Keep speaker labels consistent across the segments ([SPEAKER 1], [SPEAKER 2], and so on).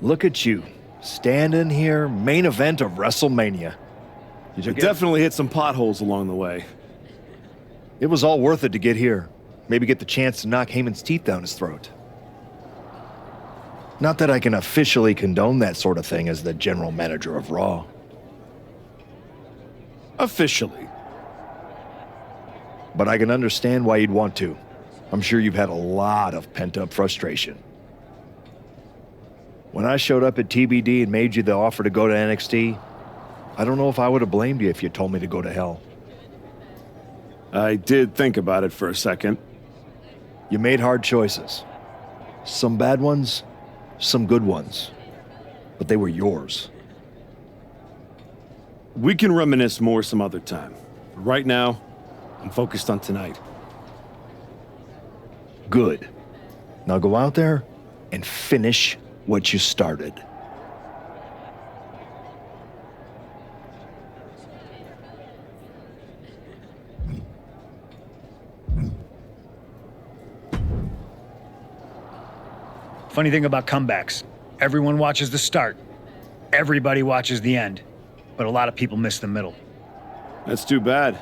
[SPEAKER 1] Look at you, standing here, main event of WrestleMania.
[SPEAKER 2] You definitely hit some potholes along the way.
[SPEAKER 1] It was all worth it to get here. Maybe get the chance to knock Heyman's teeth down his throat. Not that I can officially condone that sort of thing as the general manager of Raw.
[SPEAKER 2] Officially.
[SPEAKER 1] But I can understand why you'd want to. I'm sure you've had a lot of pent-up frustration. When I showed up at TBD and made you the offer to go to NXT, I don't know if I would have blamed you if you told me to go to hell.
[SPEAKER 2] I did think about it for a second.
[SPEAKER 1] You made hard choices. Some bad ones, some good ones. But they were yours.
[SPEAKER 2] We can reminisce more some other time. But right now, I'm focused on tonight.
[SPEAKER 1] Good. Now go out there and finish what you started.
[SPEAKER 3] Funny thing about comebacks, everyone watches the start, everybody watches the end, but a lot of people miss the middle.
[SPEAKER 2] That's too bad.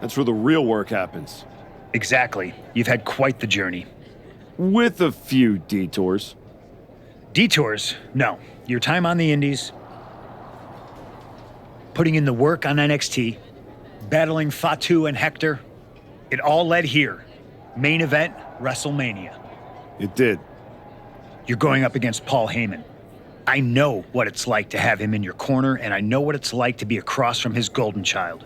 [SPEAKER 2] That's where the real work happens.
[SPEAKER 3] Exactly. You've had quite the journey.
[SPEAKER 2] With a few detours.
[SPEAKER 3] Detours? No. Your time on the indies, putting in the work on NXT, battling Fatu and Hector, it all led here. Main event, WrestleMania.
[SPEAKER 2] It did.
[SPEAKER 3] You're going up against Paul Heyman. I know what it's like to have him in your corner, and I know what it's like to be across from his golden child.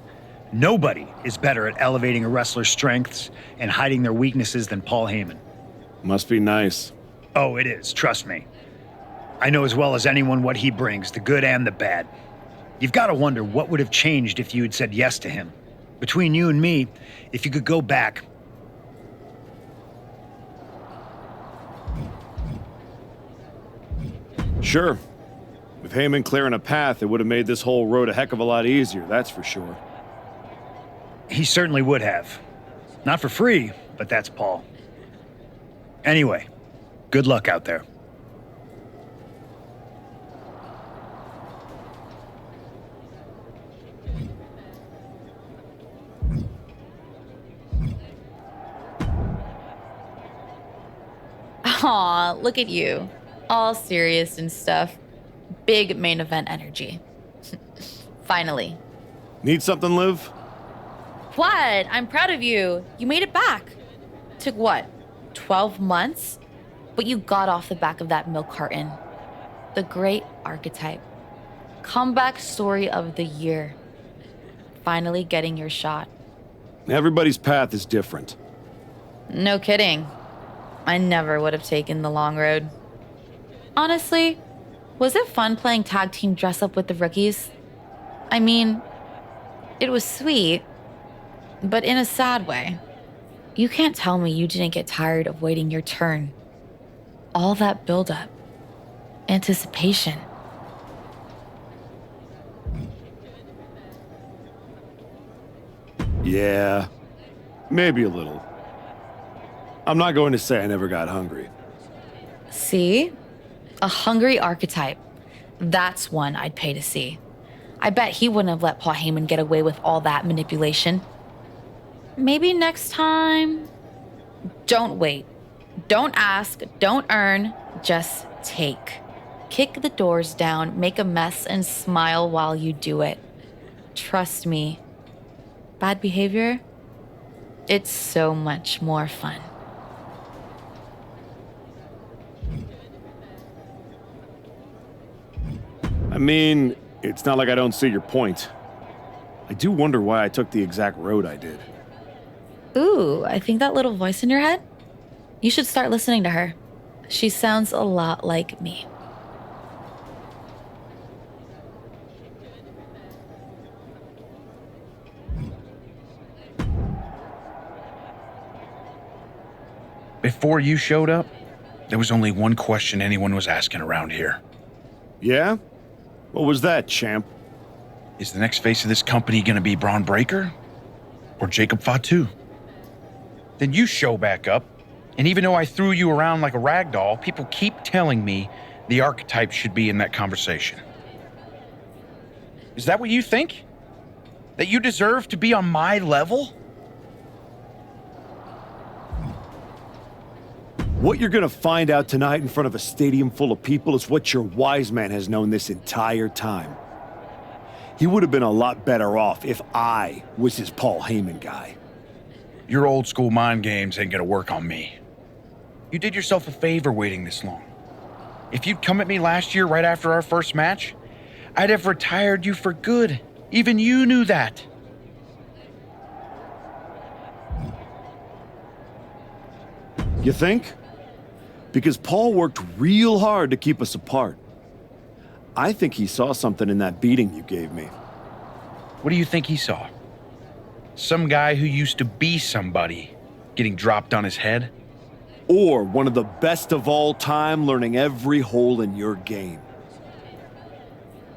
[SPEAKER 3] Nobody is better at elevating a wrestler's strengths and hiding their weaknesses than Paul Heyman.
[SPEAKER 2] Must be nice.
[SPEAKER 3] Oh, it is, trust me. I know as well as anyone what he brings, the good and the bad. You've got to wonder what would have changed if you had said yes to him. Between you and me, if you could go back,
[SPEAKER 2] Sure. With Heyman clearing a path, it would have made this whole road a heck of a lot easier, that's for sure.
[SPEAKER 3] he certainly would have. Not for free, but that's Paul. Anyway, good luck out there.
[SPEAKER 4] Aw, look at you. All serious and stuff. Big main event energy. Finally.
[SPEAKER 2] Need something, Liv?
[SPEAKER 4] What? I'm proud of you. You made it back. Took what? 12 months? But you got off the back of that milk carton. The great archetype. Comeback story of the year. Finally getting your shot.
[SPEAKER 2] Everybody's path is different.
[SPEAKER 4] No kidding. I never would have taken the long road. Honestly, was it fun playing tag team dress up with the rookies? I mean, it was sweet, but in a sad way. You can't tell me you didn't get tired of waiting your turn. All that buildup, anticipation.
[SPEAKER 2] Yeah, maybe a little. I'm not going to say I never got hungry.
[SPEAKER 4] See? A hungry archetype. That's one I'd pay to see. I bet he wouldn't have let Paul Heyman get away with all that manipulation. Maybe next time. Don't wait. Don't ask. Don't earn. Just take. Kick the doors down, make a mess, and smile while you do it. Trust me. Bad behavior? It's so much more fun.
[SPEAKER 2] I mean, it's not like I don't see your point. I do wonder why I took the exact road I did.
[SPEAKER 4] Ooh, I think that little voice in your head? You should start listening to her. She sounds a lot like me.
[SPEAKER 5] Before you showed up, there was only one question anyone was asking around here.
[SPEAKER 2] Yeah? What was that, champ?
[SPEAKER 5] Is the next face of this company gonna be Braun Breaker? Or Jacob Fatu? Then you show back up, and even though I threw you around like a rag doll, people keep telling me The archetype should be in that conversation. Is that what you think? That you deserve to be on my level?
[SPEAKER 2] What you're gonna find out tonight in front of a stadium full of people is what your wise man has known this entire time. He would have been a lot better off if I was his Paul Heyman guy.
[SPEAKER 5] Your old school mind games ain't gonna work on me. You did yourself a favor waiting this long. If you'd come at me last year right after our first match, I'd have retired you for good. Even you knew that.
[SPEAKER 2] You think? Because Paul worked real hard to keep us apart. I think he saw something in that beating you gave me.
[SPEAKER 5] What do you think he saw? Some guy who used to be somebody getting dropped on his head?
[SPEAKER 2] Or one of the best of all time learning every hole in your game.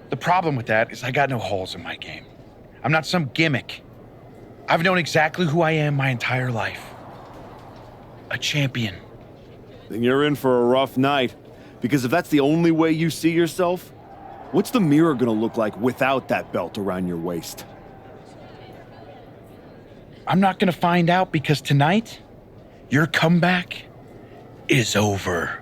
[SPEAKER 5] The problem with that is I got no holes in my game. I'm not some gimmick. I've known exactly who I am my entire life. A champion.
[SPEAKER 2] Then you're in for a rough night. Because if that's the only way you see yourself, what's the mirror gonna look like without that belt around your waist?
[SPEAKER 5] I'm not gonna find out because tonight, your comeback is over.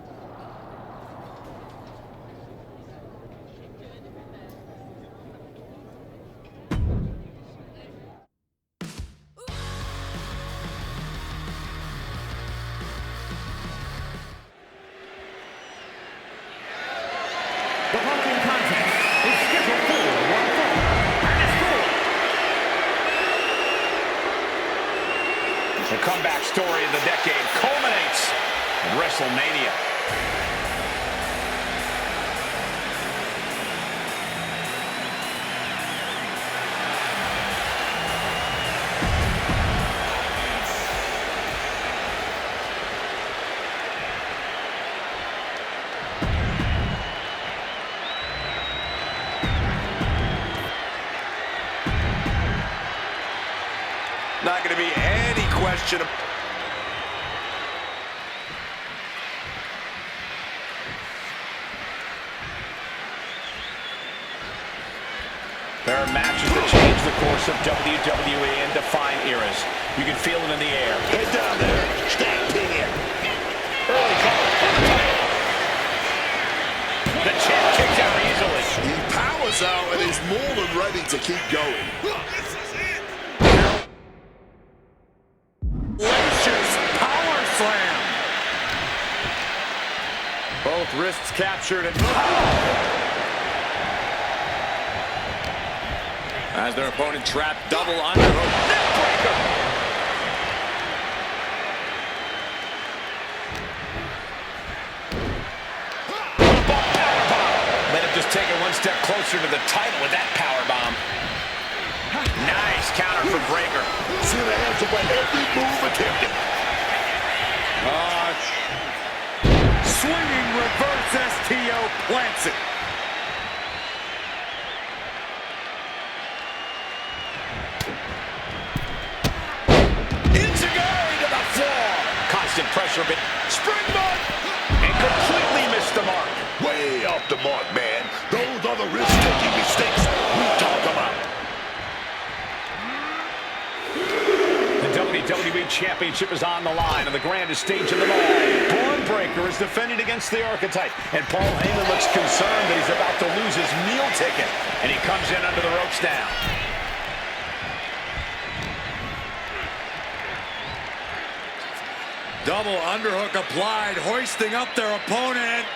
[SPEAKER 6] The following contest is scheduled for one fall, and it's full.
[SPEAKER 7] The comeback story of the decade culminates at WrestleMania. Not going to be any question. There are matches that change the course of WWE and define eras. You can feel it in the air. Get down there. Stamping it. Early call. The champ kicks out easily.
[SPEAKER 8] He powers out and is more than ready to keep going.
[SPEAKER 7] Power slam. Both wrists captured and as their opponent trapped, double underhook. Neckbreaker. Powerbomb. Let him just take it one step closer to the title with that powerbomb. Nice counter for Breaker.
[SPEAKER 8] See the hands away every move attempted.
[SPEAKER 7] Swinging reverse STO plants it. Enziguri to the floor. Constant pressure, but springboard. And completely missed the mark.
[SPEAKER 8] Way off the mark, man. Those are the risk-taking mistakes we talk about.
[SPEAKER 7] The WWE Championship is on the line on the grandest stage of them all. Braun Breaker is defending against the Archetype, and Paul Heyman looks concerned that he's about to lose his meal ticket, and he comes in under the ropes now.
[SPEAKER 9] Double underhook applied, hoisting up their opponent.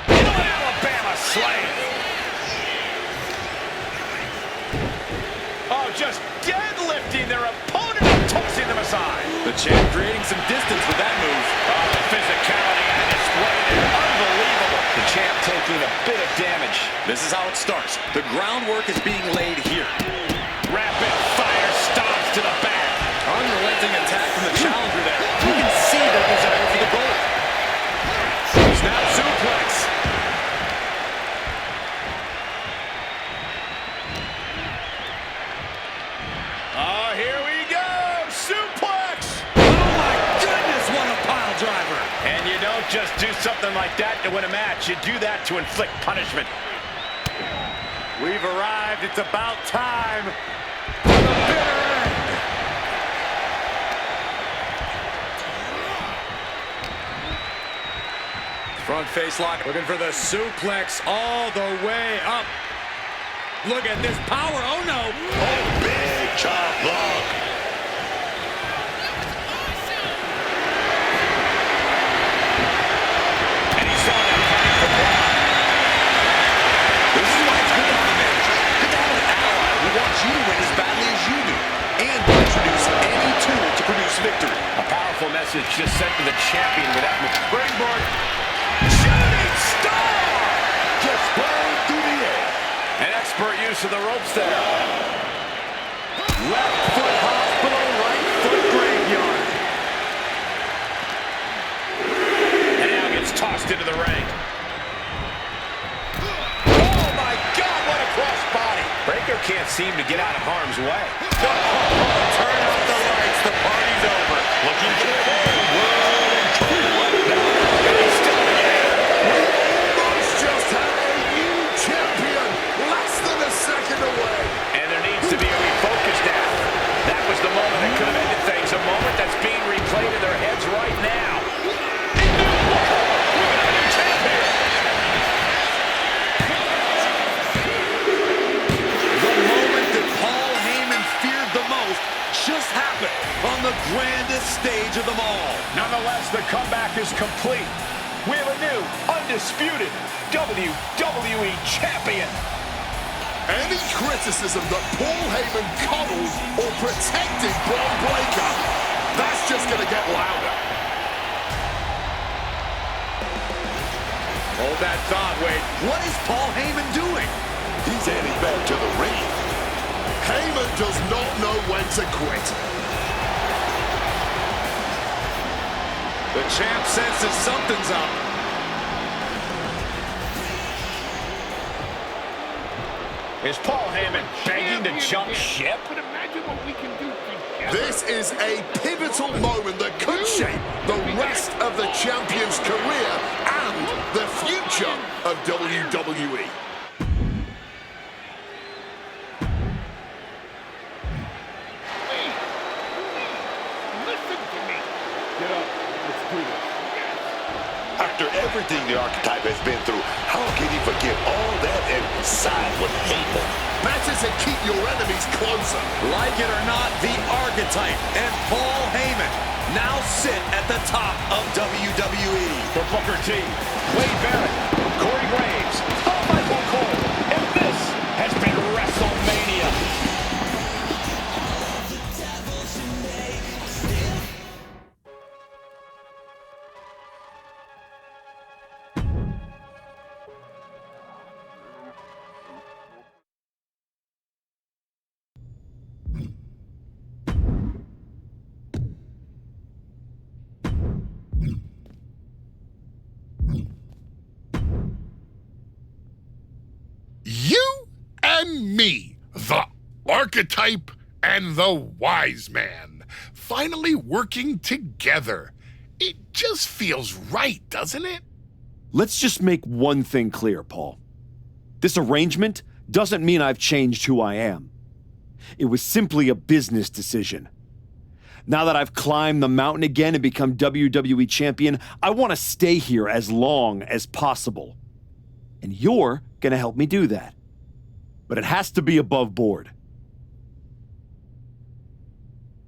[SPEAKER 7] Into an Alabama slam. Oh, just deadlifting their opponent and tossing them aside.
[SPEAKER 9] The champ creating some distance with that move.
[SPEAKER 7] Oh, the physicality on display is unbelievable. The champ taking a bit of damage.
[SPEAKER 9] This is how it starts. The groundwork is being laid here.
[SPEAKER 7] Rapid fire stomps to the back.
[SPEAKER 9] Unrelenting attack from the challenger there. You can see their desire for the goal.
[SPEAKER 7] Snap suplex. Oh, here we go. Suplex.
[SPEAKER 9] Oh my goodness, what a pile driver.
[SPEAKER 7] And you don't just do something like that to win a match. You do that to inflict punishment.
[SPEAKER 6] We've arrived. It's about time for the bitter end. Front face lock, looking for the suplex all the way up. Look at this power. Oh, no.
[SPEAKER 8] Oh, big chop block.
[SPEAKER 7] And he saw that coming from Brock.
[SPEAKER 9] This is why it's good to have a manager. Good to have an ally who wants you to win as badly as you do. And will introduce any tool to produce victory.
[SPEAKER 7] A powerful message just sent to the champion with that springboard.
[SPEAKER 8] Shooting star. Just burned through the air.
[SPEAKER 7] An expert use of the ropes there.
[SPEAKER 6] Left foot hospital, right foot graveyard.
[SPEAKER 7] And now gets tossed into the ring.
[SPEAKER 6] Oh, my God, what a cross body.
[SPEAKER 7] Breaker can't seem to get out of harm's way.
[SPEAKER 6] Turn out the lights, the party's over.
[SPEAKER 7] Looking good.
[SPEAKER 8] Almost just had a new champion. Less than a second away.
[SPEAKER 7] And there needs to be a refocus now. That was the moment that could have ended things. A moment that's being replayed in their heads right now.
[SPEAKER 6] The moment that Paul Heyman feared the most just happened on the grandest stage of them all.
[SPEAKER 7] Nonetheless, the comeback is complete. We have a new, undisputed WWE Champion.
[SPEAKER 8] Any criticism that Paul Heyman coddled or protected Braun Breaker, that's just going to get louder.
[SPEAKER 6] Hold that thought, Wade. What is Paul Heyman doing?
[SPEAKER 8] He's heading back to the ring. Heyman does not know when to quit.
[SPEAKER 6] The champ senses something's up.
[SPEAKER 7] Is Paul Heyman begging to jump ship?
[SPEAKER 8] This is a pivotal moment that could shape the rest of the champion's career and the future of WWE. After everything the Archetype has been through, how can he forget all that and side with Heyman? Better to keep your enemies closer.
[SPEAKER 6] Like it or not, the Archetype and Paul Heyman now sit at the top of WWE.
[SPEAKER 7] For Booker T, Wade Barrett, Corey Graves, Michael Cole, and this has been WrestleMania.
[SPEAKER 10] You and me, the Archetype and the Wise Man, finally working together. It just feels right, doesn't it?
[SPEAKER 2] Let's just make one thing clear, Paul. This arrangement doesn't mean I've changed who I am. It was simply a business decision. Now that I've climbed the mountain again and become WWE champion, I want to stay here as long as possible. And you're going to help me do that. But it has to be above board.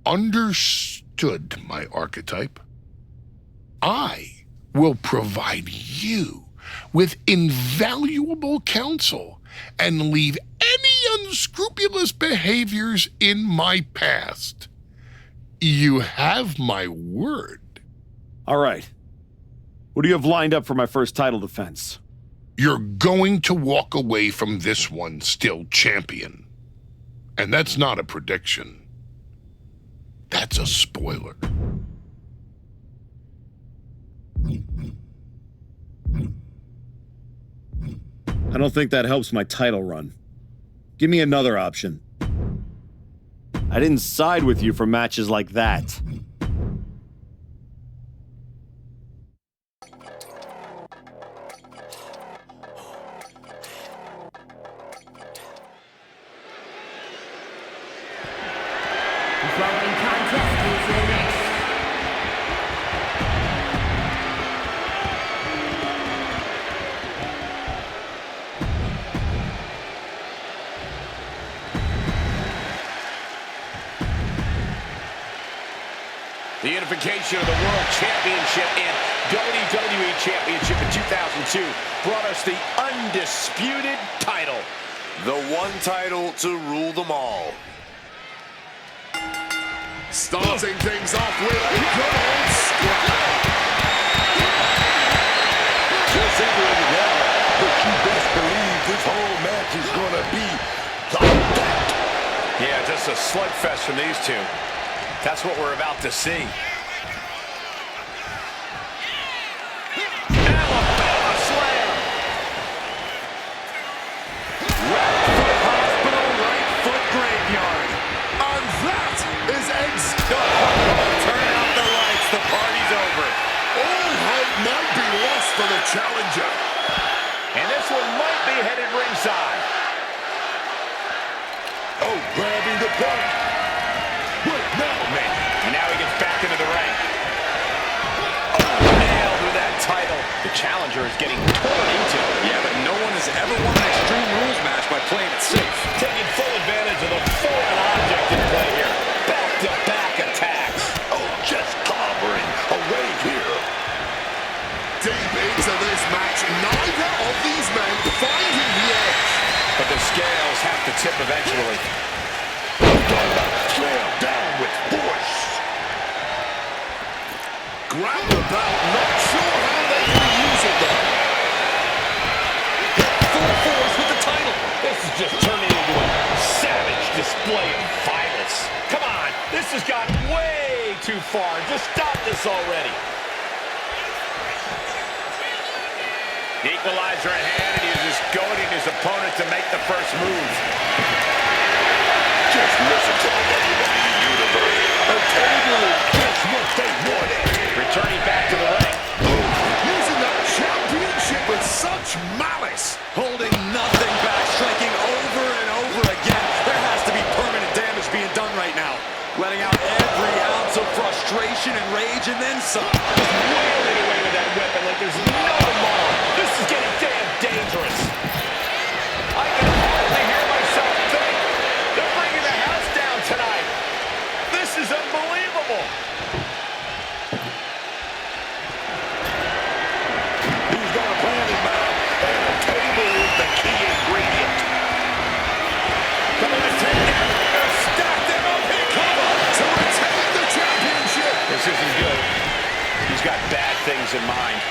[SPEAKER 10] Understood, my Archetype. I will provide you with invaluable counsel and leave any unscrupulous behaviors in my past. You have my word.
[SPEAKER 2] All right. What do you have lined up for my first title defense?
[SPEAKER 10] You're going to walk away from this one still champion. And that's not a prediction. That's a spoiler.
[SPEAKER 2] I don't think that helps my title run. Give me another option. I didn't side with you for matches like that.
[SPEAKER 11] following contest is announced.
[SPEAKER 7] The unification of the World Championship and WWE Championship in 2002 brought us the undisputed title.
[SPEAKER 8] The one title to rule them all. Starting things off with a good old scrap.
[SPEAKER 6] Just separated now, but you best believe this whole match is gonna be like that.
[SPEAKER 7] Yeah, just a slugfest from these two. That's what we're about to see. Alabama slam.
[SPEAKER 8] Right foot hospital, right foot graveyard. And that is
[SPEAKER 7] Turn out the lights, the party's over.
[SPEAKER 8] all hope might be lost for the challenger.
[SPEAKER 7] And this one might be headed ringside.
[SPEAKER 6] Oh, grabbing the point. What now, man?
[SPEAKER 7] And now he gets back into the ring. Oh, nailed with that title. The challenger is getting torn into.
[SPEAKER 9] Yeah, but no one has ever won an Extreme Rules match by playing it safe.
[SPEAKER 7] Taking full advantage of the foreign object in play here. Back-to-back attacks.
[SPEAKER 8] Oh, just clobbering away here. Deep into this match, neither of these men finding the edge.
[SPEAKER 7] But the scales have to tip eventually.
[SPEAKER 8] Slam down with force. Grab the belt, not sure how they can use it though.
[SPEAKER 7] Full force with the title. This is just turning into a savage display of violence. Come on, this has gotten way too far. Just stop this already. The equalizer in hand, and he's just goading his opponent to make the first move.
[SPEAKER 8] Just listen to the WWE Universe. A table is just what they wanted.
[SPEAKER 7] Returning back to the ring.
[SPEAKER 8] Using that championship with such malice.
[SPEAKER 9] Holding nothing back, striking over and over again. There has to be permanent damage being done right now. Letting out every ounce of frustration and rage, and then some.
[SPEAKER 7] Just wailing away with that weapon like there's no tomorrow. This is getting damn dangerous. I can hardly hear myself think. They're bringing the house down tonight. This is unbelievable.
[SPEAKER 8] He's got a plan in mind, and a table is the key ingredient.
[SPEAKER 7] Coming to take it. Stack them up here.
[SPEAKER 8] To retain the championship.
[SPEAKER 7] This isn't good. He's got bad things in mind.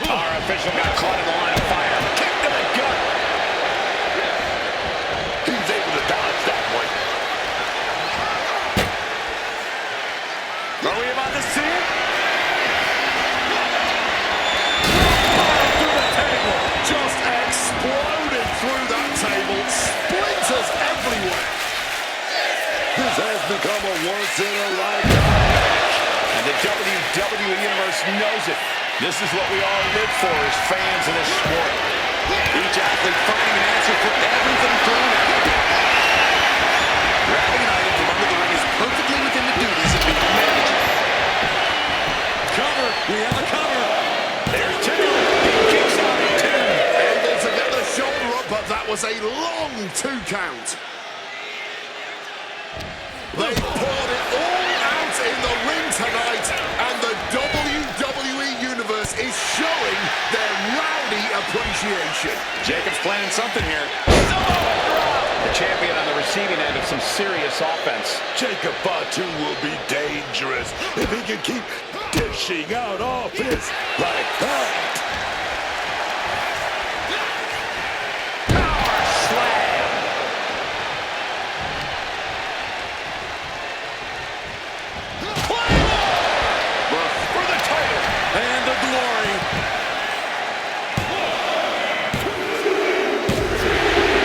[SPEAKER 7] Our official got caught in the line of fire. Kick to the gut.
[SPEAKER 8] He's able to dodge that one.
[SPEAKER 9] Are we about to see it?
[SPEAKER 8] Through the table. Just exploded through that table. Splinters everywhere. This has become a once-in-a-lifetime match.
[SPEAKER 7] And the WWE Universe knows it. This is what we all live for as fans of this sport.
[SPEAKER 9] Each athlete finding an answer for everything thrown at them. Grabbing an item from under the ring is perfectly within the duties of being a manager. Cover. We have a cover.
[SPEAKER 7] There's two. He kicks out at two.
[SPEAKER 8] Able to get the shoulder up, but that was a long 2 count. They poured it all out in the ring tonight, and the WWE Universe is showing their rowdy appreciation.
[SPEAKER 9] Jacob's planning something here.
[SPEAKER 7] The champion on the receiving end of some serious offense.
[SPEAKER 8] Jacob Batu will be dangerous if he can keep dishing out offense like that.
[SPEAKER 7] Power slam. For the title.
[SPEAKER 9] And the glory.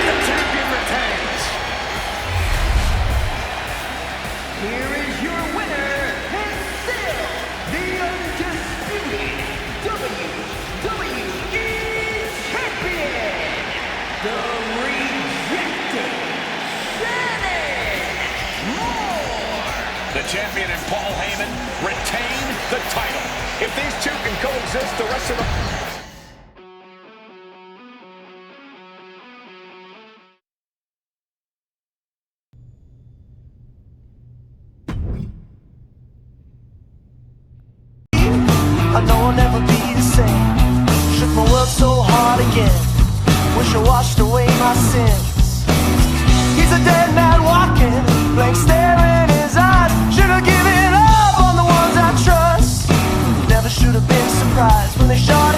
[SPEAKER 7] The champion retains.
[SPEAKER 11] Here is your winner, and still the undisputed WWE Champion, the Rejected Shannon.
[SPEAKER 7] The champion and Paul Heyman retain the title. If these two can coexist the rest of the...
[SPEAKER 11] I know I'll never be the same. Shook my world so hard again. Wish I washed away my sins. He's a dead man walking, blank stare in his eyes. Should have given up on the ones I trust. Never should have been surprised when they shot